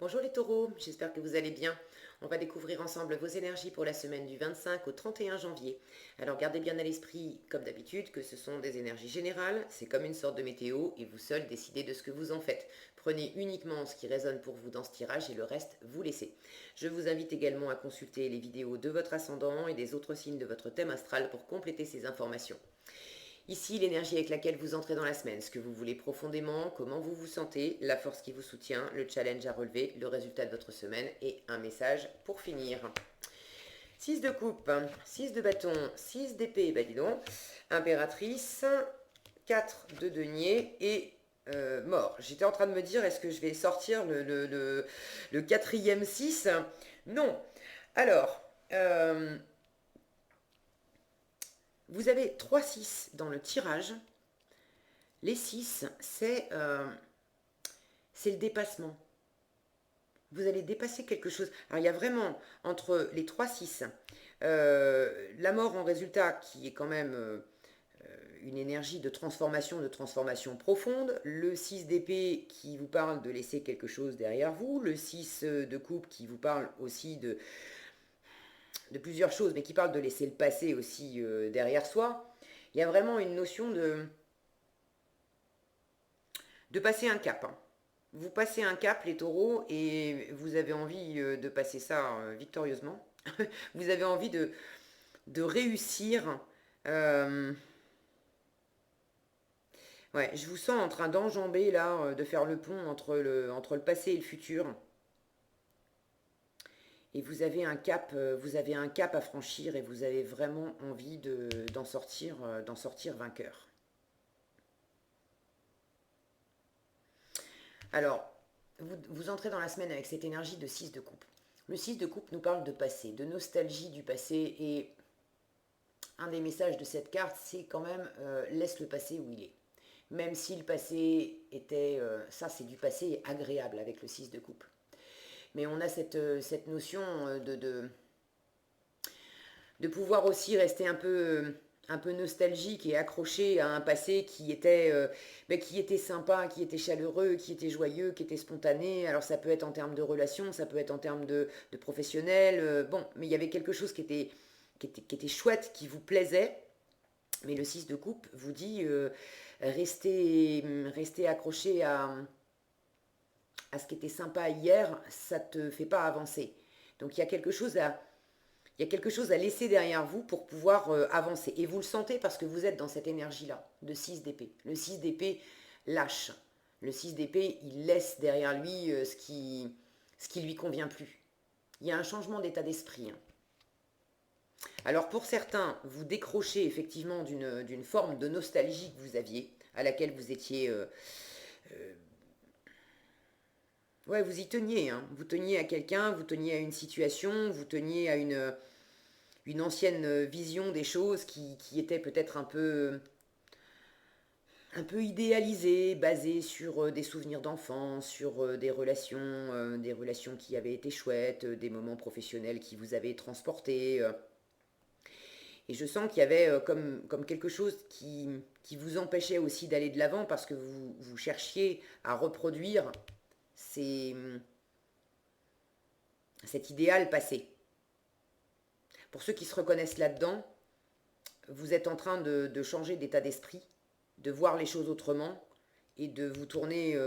Bonjour les taureaux, j'espère que vous allez bien. On va découvrir ensemble vos énergies pour la semaine du 25 au 31 janvier. Alors gardez bien à l'esprit, comme d'habitude, que ce sont des énergies générales, c'est comme une sorte de météo et vous seul décidez de ce que vous en faites. Prenez uniquement ce qui résonne pour vous dans ce tirage et le reste, vous laissez. Je vous invite également à consulter les vidéos de votre ascendant et des autres signes de votre thème astral pour compléter ces informations. Ici, l'énergie avec laquelle vous entrez dans la semaine, ce que vous voulez profondément, comment vous vous sentez, la force qui vous soutient, le challenge à relever, le résultat de votre semaine et un message pour finir. 6 de coupe, 6 de bâton, 6 d'épée, bah dis donc, impératrice, 4 de denier et mort. J'étais en train de me dire, est-ce que je vais sortir le quatrième 6? Non. Alors, vous avez 3 6 dans le tirage. Les 6, c'est le dépassement. Vous allez dépasser quelque chose. Alors il y a vraiment entre les 3 6, la mort en résultat qui est quand même une énergie de transformation profonde, le 6 d'épée qui vous parle de laisser quelque chose derrière vous, le 6 de coupe qui vous parle aussi de plusieurs choses, mais qui parle de laisser le passé aussi derrière soi. Il y a vraiment une notion de passer un cap, hein. Vous passez un cap, les taureaux, et vous avez envie de passer ça victorieusement. Vous avez envie de réussir. Euh, ouais, je vous sens en train d'enjamber là, de faire le pont entre le passé et le futur. Et vous avez un cap à franchir et vous avez vraiment envie d'en sortir vainqueur. Alors, vous entrez dans la semaine avec cette énergie de 6 de coupe. Le 6 de coupe nous parle de passé, de nostalgie du passé, et un des messages de cette carte, c'est quand même laisse le passé où il est. Même si le passé était, ça c'est du passé agréable avec le 6 de coupe. Mais on a cette notion de pouvoir aussi rester un peu nostalgique et accroché à un passé qui était sympa, qui était chaleureux, qui était joyeux, qui était spontané. Alors ça peut être en termes de relations, ça peut être en termes de professionnel. Bon, mais il y avait quelque chose qui était chouette, qui vous plaisait. Mais le 6 de coupe vous dit rester accroché à ce qui était sympa hier, ça ne te fait pas avancer. Donc il y a quelque chose à laisser derrière vous pour pouvoir avancer. Et vous le sentez parce que vous êtes dans cette énergie-là, de 6 d'épée. Le 6 d'épée lâche. Le 6 d'épée, il laisse derrière lui ce qui lui convient plus. Il y a un changement d'état d'esprit, hein. Alors pour certains, vous décrochez effectivement d'une forme de nostalgie que vous aviez, à laquelle vous étiez... ouais, vous y teniez, hein. Vous teniez à quelqu'un, vous teniez à une situation, vous teniez à une ancienne vision des choses qui était peut-être un peu idéalisée, basée sur des souvenirs d'enfance, sur des relations qui avaient été chouettes, des moments professionnels qui vous avaient transporté. Et je sens qu'il y avait comme quelque chose qui vous empêchait aussi d'aller de l'avant parce que vous cherchiez à reproduire ces, cet idéal passé. Pour ceux qui se reconnaissent là-dedans, vous êtes en train de changer d'état d'esprit, de voir les choses autrement et de vous tourner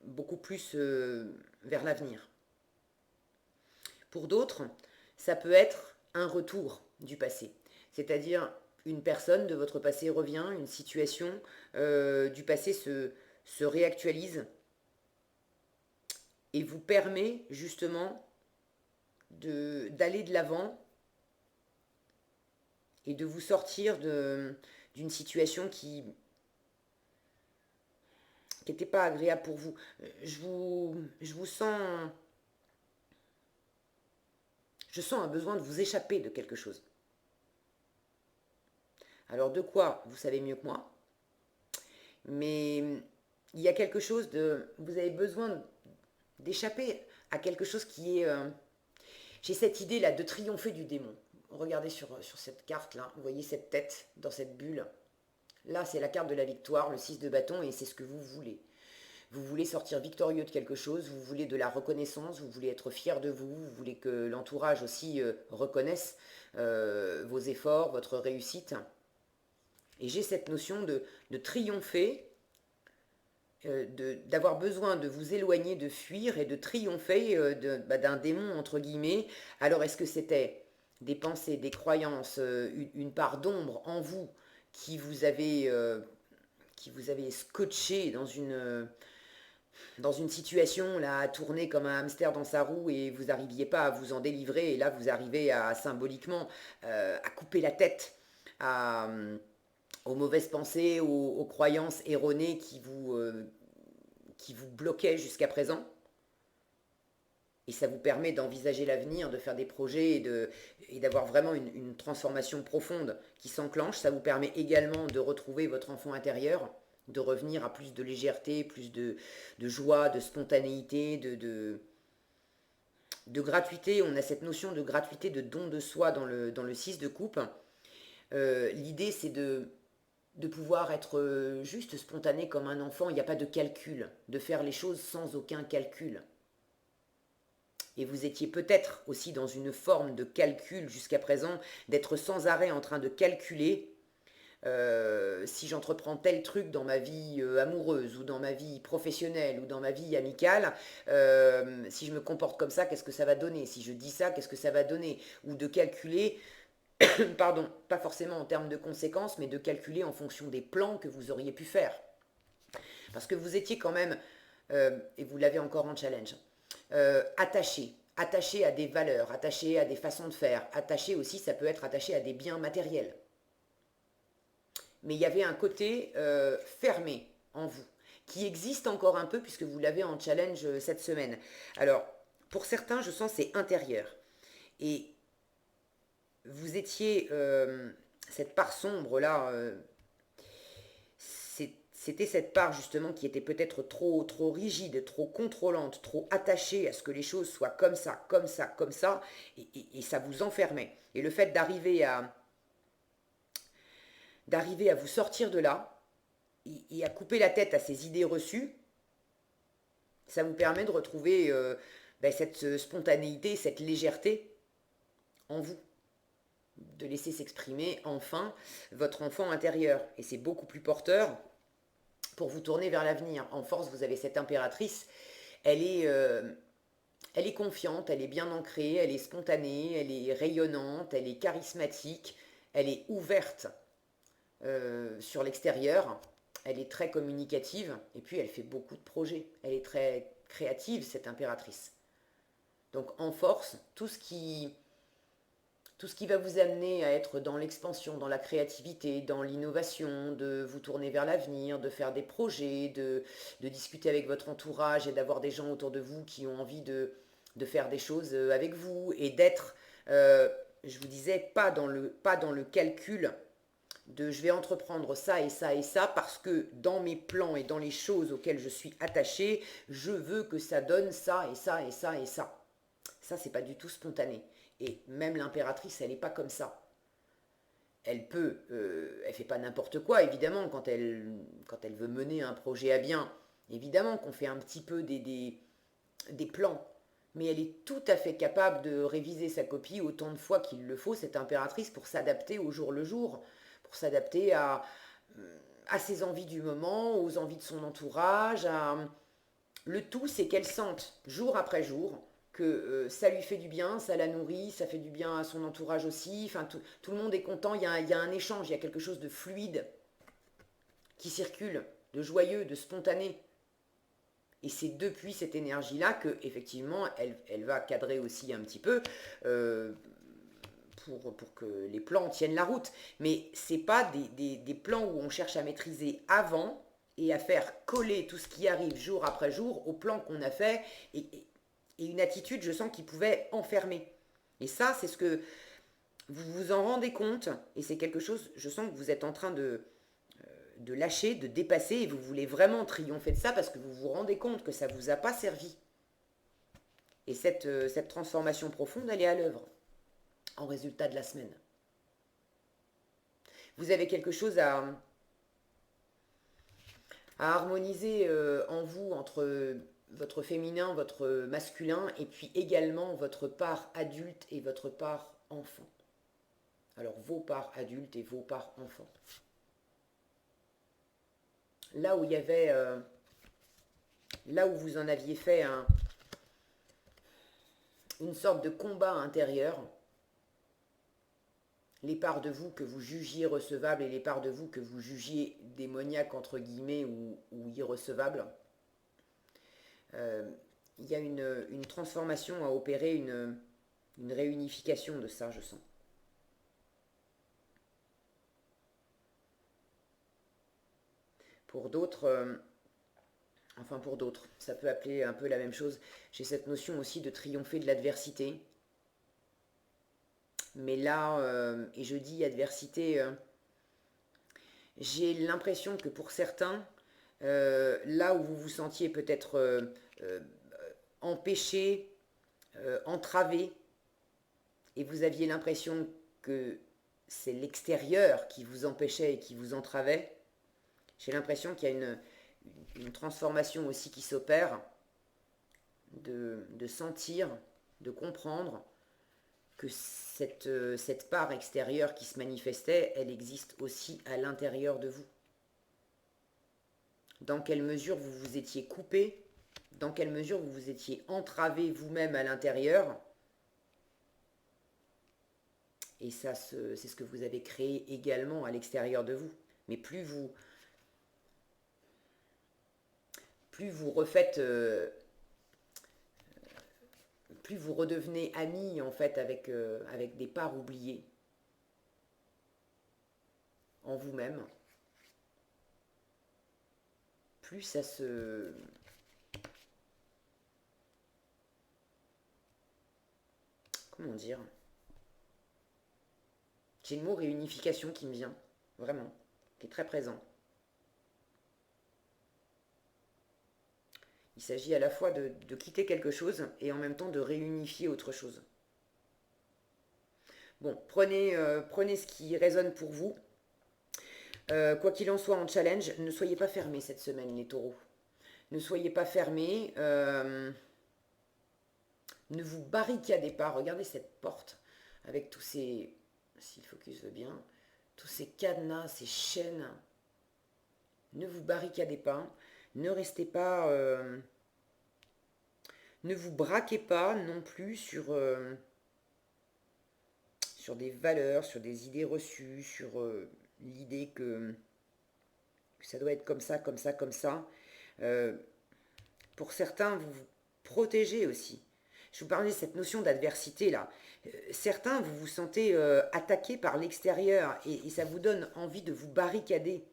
beaucoup plus vers l'avenir. Pour d'autres, ça peut être un retour du passé, c'est-à-dire une personne de votre passé revient, une situation du passé se réactualise et vous permet justement d'aller de l'avant et de vous sortir d'une situation qui n'était pas agréable pour vous. Je vous sens... Je sens un besoin de vous échapper de quelque chose. Alors de quoi, vous savez mieux que moi, mais il y a quelque chose de... Vous avez besoin d'échapper à quelque chose qui est... j'ai cette idée là de triompher du démon. Regardez sur cette carte là, vous voyez cette tête dans cette bulle. Là c'est la carte de la victoire, le 6 de bâton, et c'est ce que vous voulez. Vous voulez sortir victorieux de quelque chose, vous voulez de la reconnaissance, vous voulez être fier de vous, vous voulez que l'entourage aussi reconnaisse vos efforts, votre réussite. Et j'ai cette notion de triompher, d'avoir besoin de vous éloigner, de fuir et de triompher d'un démon, entre guillemets. Alors, est-ce que c'était des pensées, des croyances, une part d'ombre en vous qui vous avait scotché dans une situation là, à tourner comme un hamster dans sa roue et vous n'arriviez pas à vous en délivrer, et là vous arrivez à symboliquement à couper la tête à, aux mauvaises pensées, aux croyances erronées qui vous bloquaient jusqu'à présent. Et ça vous permet d'envisager l'avenir, de faire des projets et d'avoir vraiment une transformation profonde qui s'enclenche. Ça vous permet également de retrouver votre enfant intérieur, de revenir à plus de légèreté, plus de joie, de spontanéité, de gratuité. On a cette notion de gratuité, de don de soi dans le 6 de coupe. L'idée, c'est de pouvoir être juste spontané comme un enfant. Il n'y a pas de calcul, de faire les choses sans aucun calcul. Et vous étiez peut-être aussi dans une forme de calcul jusqu'à présent, d'être sans arrêt en train de calculer si j'entreprends tel truc dans ma vie amoureuse ou dans ma vie professionnelle ou dans ma vie amicale, si je me comporte comme ça, qu'est-ce que ça va donner? Si je dis ça, qu'est-ce que ça va donner? Ou de calculer, pardon, pas forcément en termes de conséquences, mais de calculer en fonction des plans que vous auriez pu faire. Parce que vous étiez quand même, et vous l'avez encore en challenge, attaché à des valeurs, attaché à des façons de faire, attaché aussi, ça peut être attaché à des biens matériels. Mais il y avait un côté fermé en vous, qui existe encore un peu puisque vous l'avez en challenge cette semaine. Alors, pour certains, je sens c'est intérieur. Et vous étiez, cette part sombre là, c'était cette part justement qui était peut-être trop rigide, trop contrôlante, trop attachée à ce que les choses soient comme ça, comme ça, comme ça, et ça vous enfermait. Et le fait d'arriver à vous sortir de là et à couper la tête à ces idées reçues, ça vous permet de retrouver cette spontanéité, cette légèreté en vous, de laisser s'exprimer enfin votre enfant intérieur. Et c'est beaucoup plus porteur pour vous tourner vers l'avenir. En force, vous avez cette impératrice, elle est confiante, elle est bien ancrée, elle est spontanée, elle est rayonnante, elle est charismatique, elle est ouverte sur l'extérieur, elle est très communicative, et puis elle fait beaucoup de projets. Elle est très créative, cette impératrice. Donc en force, tout ce qui va vous amener à être dans l'expansion, dans la créativité, dans l'innovation, de vous tourner vers l'avenir, de faire des projets, de discuter avec votre entourage et d'avoir des gens autour de vous qui ont envie de faire des choses avec vous et d'être, je vous disais, pas dans le calcul de je vais entreprendre ça et ça et ça parce que dans mes plans et dans les choses auxquelles je suis attachée, je veux que ça donne ça et ça et ça et ça. Ça, c'est pas du tout spontané. Et même l'impératrice, elle n'est pas comme ça. Elle fait pas n'importe quoi, évidemment, quand elle veut mener un projet à bien. Évidemment qu'on fait un petit peu des plans. Mais elle est tout à fait capable de réviser sa copie autant de fois qu'il le faut, cette impératrice, pour s'adapter au jour le jour, pour s'adapter à ses envies du moment, aux envies de son entourage. Le tout, c'est qu'elle sente, jour après jour, que ça lui fait du bien, ça la nourrit, ça fait du bien à son entourage aussi. Enfin, tout le monde est content, il y a un échange, il y a quelque chose de fluide qui circule, de joyeux, de spontané. Et c'est depuis cette énergie-là que, effectivement, elle va cadrer aussi un petit peu pour que les plans tiennent la route. Mais ce n'est pas des plans où on cherche à maîtriser avant et à faire coller tout ce qui arrive jour après jour au plan qu'on a fait et une attitude, je sens, qui pouvait enfermer. Et ça, c'est ce que vous vous en rendez compte et c'est quelque chose, je sens que vous êtes en train de lâcher, de dépasser et vous voulez vraiment triompher de ça parce que vous vous rendez compte que ça ne vous a pas servi. Et cette transformation profonde, elle est à l'œuvre en résultat de la semaine. Vous avez quelque chose à harmoniser en vous entre votre féminin, votre masculin, et puis également votre part adulte et votre part enfant. Alors vos parts adultes et vos parts enfants. Là où il y avait, là où vous en aviez fait une sorte de combat intérieur, les parts de vous que vous jugiez recevables et les parts de vous que vous jugiez démoniaques entre guillemets ou irrecevables, il y a une transformation à opérer, une réunification de ça, je sens. Pour d'autres, enfin pour d'autres, ça peut appeler un peu la même chose. J'ai cette notion aussi de triompher de l'adversité. Mais là, et je dis adversité, j'ai l'impression que pour certains, là où vous vous sentiez peut-être euh, empêché, entravé, et vous aviez l'impression que c'est l'extérieur qui vous empêchait et qui vous entravait, j'ai l'impression qu'il y a une transformation aussi qui s'opère, de sentir, de comprendre que cette part extérieure qui se manifestait, elle existe aussi à l'intérieur de vous. Dans quelle mesure vous vous étiez coupé, dans quelle mesure vous vous étiez entravé vous-même à l'intérieur, et ça, c'est ce que vous avez créé également à l'extérieur de vous. Mais plus vous refaites, plus vous redevenez ami en fait avec des parts oubliées en vous-même, plus ça se... Comment dire? J'ai le mot réunification qui me vient, vraiment, qui est très présent. Il s'agit à la fois de quitter quelque chose et en même temps de réunifier autre chose. Bon, prenez ce qui résonne pour vous. Quoi qu'il en soit en challenge, ne soyez pas fermés cette semaine, les taureaux. Ne soyez pas fermés. Ne vous barricadez pas. Regardez cette porte avec tous ces... Si le focus veut bien. Tous ces cadenas, ces chaînes. Ne vous barricadez pas. Ne restez pas... ne vous braquez pas non plus sur des valeurs, sur des idées reçues, sur l'idée que ça doit être comme ça, comme ça, comme ça. Pour certains, vous vous protégez aussi. Je vous parlais de cette notion d'adversité là. Certains, vous vous sentez attaqué par l'extérieur et ça vous donne envie de vous barricader.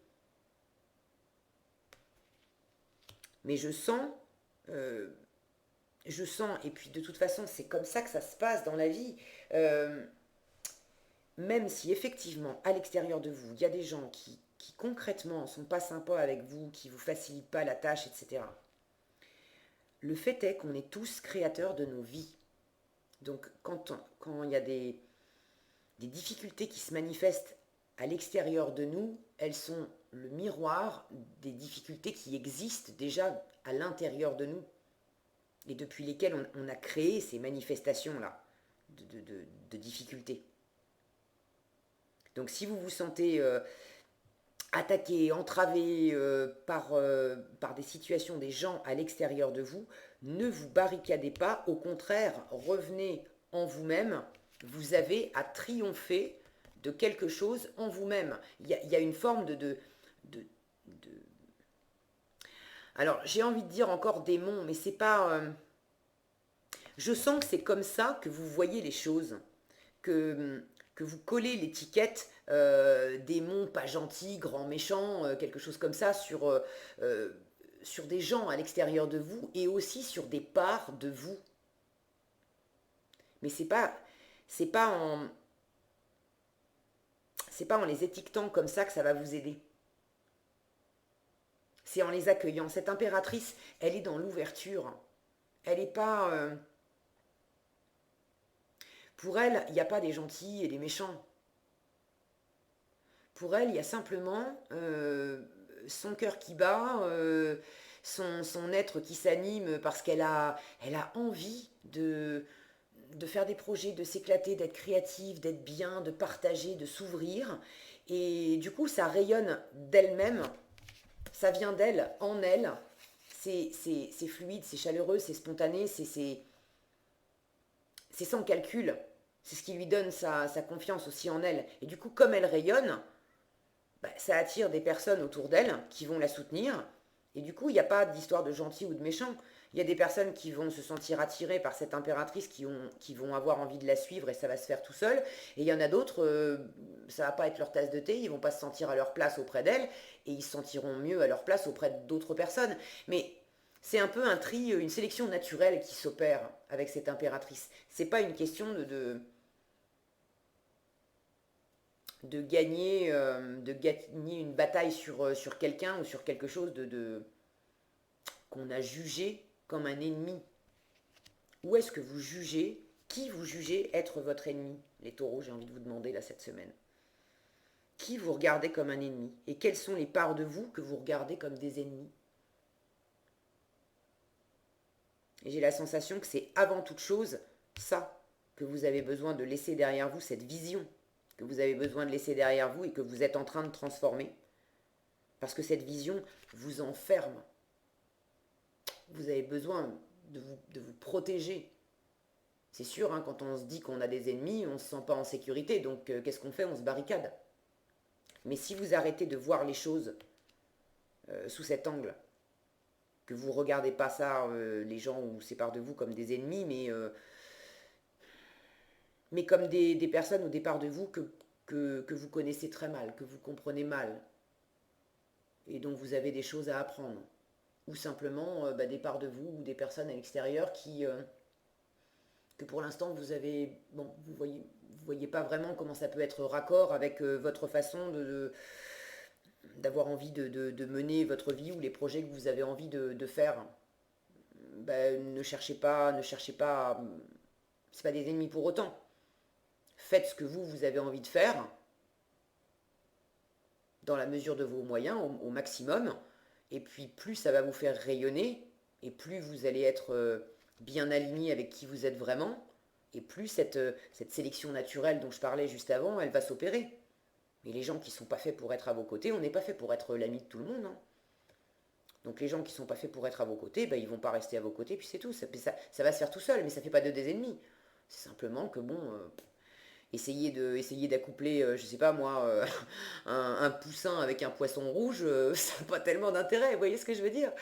Mais je sens, et puis de toute façon, c'est comme ça que ça se passe dans la vie. Même si effectivement, à l'extérieur de vous, il y a des gens qui concrètement ne sont pas sympas avec vous, qui ne vous facilitent pas la tâche, etc. Le fait est qu'on est tous créateurs de nos vies. Donc quand il y a des difficultés qui se manifestent à l'extérieur de nous, elles sont le miroir des difficultés qui existent déjà à l'intérieur de nous et depuis lesquelles on a créé ces manifestations-là de difficultés. Donc si vous vous sentez attaqué, entravé par des situations, des gens à l'extérieur de vous, ne vous barricadez pas, au contraire, revenez en vous-même, vous avez à triompher de quelque chose en vous-même. Il y a une forme de... Alors, j'ai envie de dire encore démon, mais c'est pas... Je sens que c'est comme ça que vous voyez les choses, que vous collez l'étiquette démon, pas gentil, grand méchant, quelque chose comme ça sur des gens à l'extérieur de vous et aussi sur des parts de vous. Mais c'est pas en les étiquetant comme ça que ça va vous aider. C'est en les accueillant. Cette impératrice, elle est dans l'ouverture. Elle n'est pas... Pour elle, il n'y a pas des gentils et des méchants. Pour elle, il y a simplement son cœur qui bat, son être qui s'anime parce elle a envie de faire des projets, de s'éclater, d'être créative, d'être bien, de partager, de s'ouvrir. Et du coup, ça rayonne d'elle-même, ça vient d'elle, en elle. C'est fluide, c'est chaleureux, c'est spontané, c'est sans calcul. C'est ce qui lui donne sa confiance aussi en elle. Et du coup, comme elle rayonne, bah, ça attire des personnes autour d'elle qui vont la soutenir. Et du coup, il n'y a pas d'histoire de gentil ou de méchant. Il y a des personnes qui vont se sentir attirées par cette impératrice, qui vont avoir envie de la suivre et ça va se faire tout seul. Et il y en a d'autres, ça va pas être leur tasse de thé, ils vont pas se sentir à leur place auprès d'elle et ils se sentiront mieux à leur place auprès d'autres personnes. Mais c'est un peu un tri, une sélection naturelle qui s'opère avec cette impératrice. C'est pas une question de gagner une bataille sur quelqu'un ou sur quelque chose qu'on a jugé comme un ennemi. Où est-ce que vous jugez, qui vous jugez être votre ennemi? Les taureaux, j'ai envie de vous demander là cette semaine. Qui vous regardez comme un ennemi? Et quelles sont les parts de vous que vous regardez comme des ennemis? Et j'ai la sensation que c'est avant toute chose ça que vous avez besoin de laisser derrière vous, cette vision que vous avez besoin de laisser derrière vous et que vous êtes en train de transformer. Parce que cette vision vous enferme. Vous avez besoin de vous protéger. C'est sûr, hein, quand on se dit qu'on a des ennemis, on ne se sent pas en sécurité. Donc qu'est-ce qu'on fait? On se barricade. Mais si vous arrêtez de voir les choses sous cet angle, que vous ne regardez pas ça, les gens ou séparent de vous comme des ennemis, mais comme des personnes au départ de vous que vous connaissez très mal, que vous comprenez mal, et dont vous avez des choses à apprendre. Ou simplement des parts de vous ou des personnes à l'extérieur que pour l'instant vous avez... Bon, vous voyez pas vraiment comment ça peut être raccord avec votre façon d'avoir envie de mener votre vie ou les projets que vous avez envie de faire. Ben, ne cherchez pas, c'est pas des ennemis pour autant. Faites ce que vous avez envie de faire, dans la mesure de vos moyens, au maximum, et puis plus ça va vous faire rayonner, et plus vous allez être bien aligné avec qui vous êtes vraiment, et plus cette sélection naturelle dont je parlais juste avant, elle va s'opérer. Mais les gens qui ne sont pas faits pour être à vos côtés, on n'est pas fait pour être l'ami de tout le monde. Hein. Donc les gens qui ne sont pas faits pour être à vos côtés, ben, ils ne vont pas rester à vos côtés, puis c'est tout. Ça va se faire tout seul, mais ça ne fait pas d'eux des ennemis. C'est simplement que, bon, essayer d'accoupler, je sais pas moi, un poussin avec un poisson rouge, ça n'a pas tellement d'intérêt, vous voyez ce que je veux dire?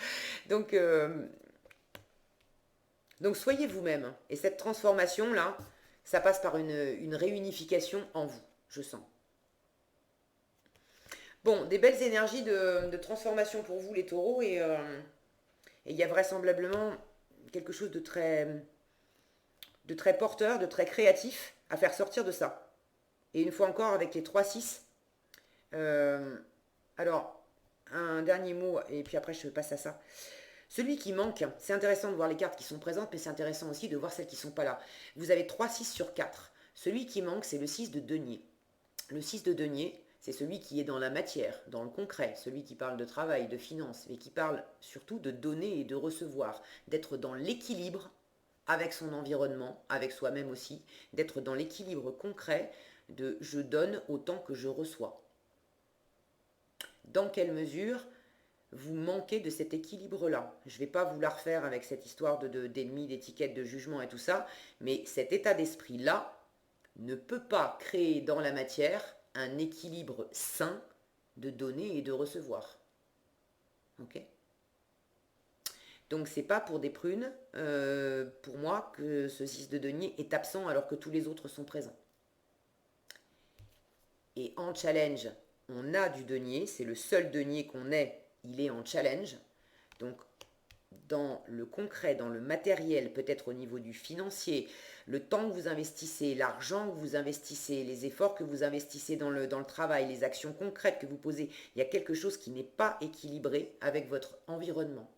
Donc, euh, donc soyez vous-même. Hein. Et cette transformation-là, ça passe par une réunification en vous, je sens. Bon, des belles énergies de transformation pour vous, les taureaux, et il y a vraisemblablement quelque chose de très porteur, de très créatif à faire sortir de ça. Et une fois encore, avec les 3-6, euh, alors, un dernier mot, et puis après je passe à ça. Celui qui manque, c'est intéressant de voir les cartes qui sont présentes, mais c'est intéressant aussi de voir celles qui ne sont pas là. Vous avez 3-6 sur 4. Celui qui manque, c'est le 6 de denier. Le 6 de denier, c'est celui qui est dans la matière, dans le concret, celui qui parle de travail, de finances, mais qui parle surtout de donner et de recevoir, d'être dans l'équilibre avec son environnement, avec soi-même aussi, d'être dans l'équilibre concret de je donne autant que je reçois. Dans quelle mesure vous manquez de cet équilibre-là? Je ne vais pas vous la refaire avec cette histoire d'ennemis, d'étiquettes, de jugement et tout ça, mais cet état d'esprit-là ne peut pas créer dans la matière un équilibre sain de donner et de recevoir. Ok? Donc c'est pas pour des prunes, pour moi, que ce 6 de denier est absent alors que tous les autres sont présents. Et en challenge, on a du denier, c'est le seul denier qu'on ait, il est en challenge. Donc dans le concret, dans le matériel, peut-être au niveau du financier, le temps que vous investissez, l'argent que vous investissez, les efforts que vous investissez dans le travail, les actions concrètes que vous posez, il y a quelque chose qui n'est pas équilibré avec votre environnement.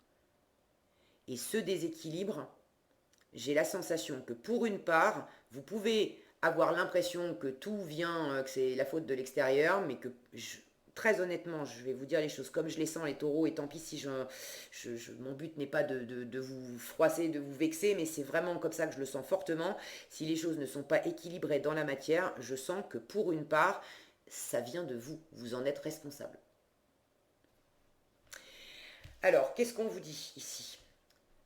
Et ce déséquilibre, j'ai la sensation que pour une part, vous pouvez avoir l'impression que tout vient, que c'est la faute de l'extérieur, mais que très honnêtement, je vais vous dire les choses comme je les sens, les taureaux, et tant pis si mon but n'est pas de vous froisser, de vous vexer, mais c'est vraiment comme ça que je le sens fortement. Si les choses ne sont pas équilibrées dans la matière, je sens que pour une part, ça vient de vous, vous en êtes responsable. Alors, qu'est-ce qu'on vous dit ici?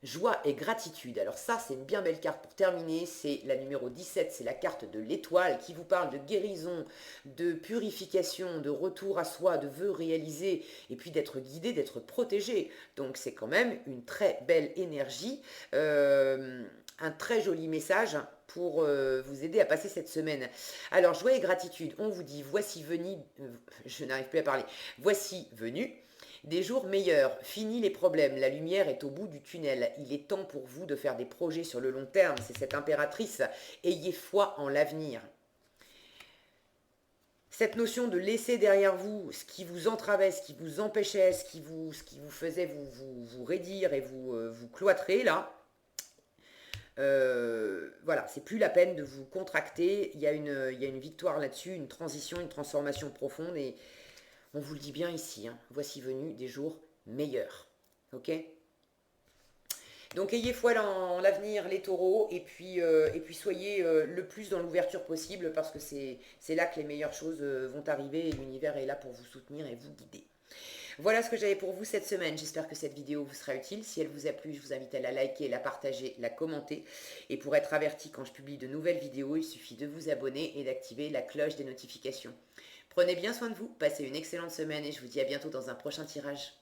Joie et gratitude. Alors ça, c'est une bien belle carte pour terminer. C'est la numéro 17, c'est la carte de l'étoile qui vous parle de guérison, de purification, de retour à soi, de vœux réalisés, et puis d'être guidé, d'être protégé. Donc c'est quand même une très belle énergie, un très joli message pour vous aider à passer cette semaine. Alors, joie et gratitude, on vous dit, voici venu, je n'arrive plus à parler, voici venu des jours meilleurs, fini les problèmes, la lumière est au bout du tunnel. Il est temps pour vous de faire des projets sur le long terme, c'est cette impératrice. Ayez foi en l'avenir. Cette notion de laisser derrière vous ce qui vous entravait, ce qui vous empêchait, ce qui vous faisait vous raidir et vous cloîtrer, là, voilà, c'est plus la peine de vous contracter. Il y a une victoire là-dessus, une transition, une transformation profonde, et on vous le dit bien ici, hein, voici venu des jours meilleurs. Ok? Donc ayez foi en l'avenir, les taureaux, et puis soyez le plus dans l'ouverture possible, parce que c'est là que les meilleures choses vont arriver, et l'univers est là pour vous soutenir et vous guider. Voilà ce que j'avais pour vous cette semaine. J'espère que cette vidéo vous sera utile. Si elle vous a plu, je vous invite à la liker, la partager, la commenter. Et pour être averti quand je publie de nouvelles vidéos, il suffit de vous abonner et d'activer la cloche des notifications. Prenez bien soin de vous, passez une excellente semaine et je vous dis à bientôt dans un prochain tirage.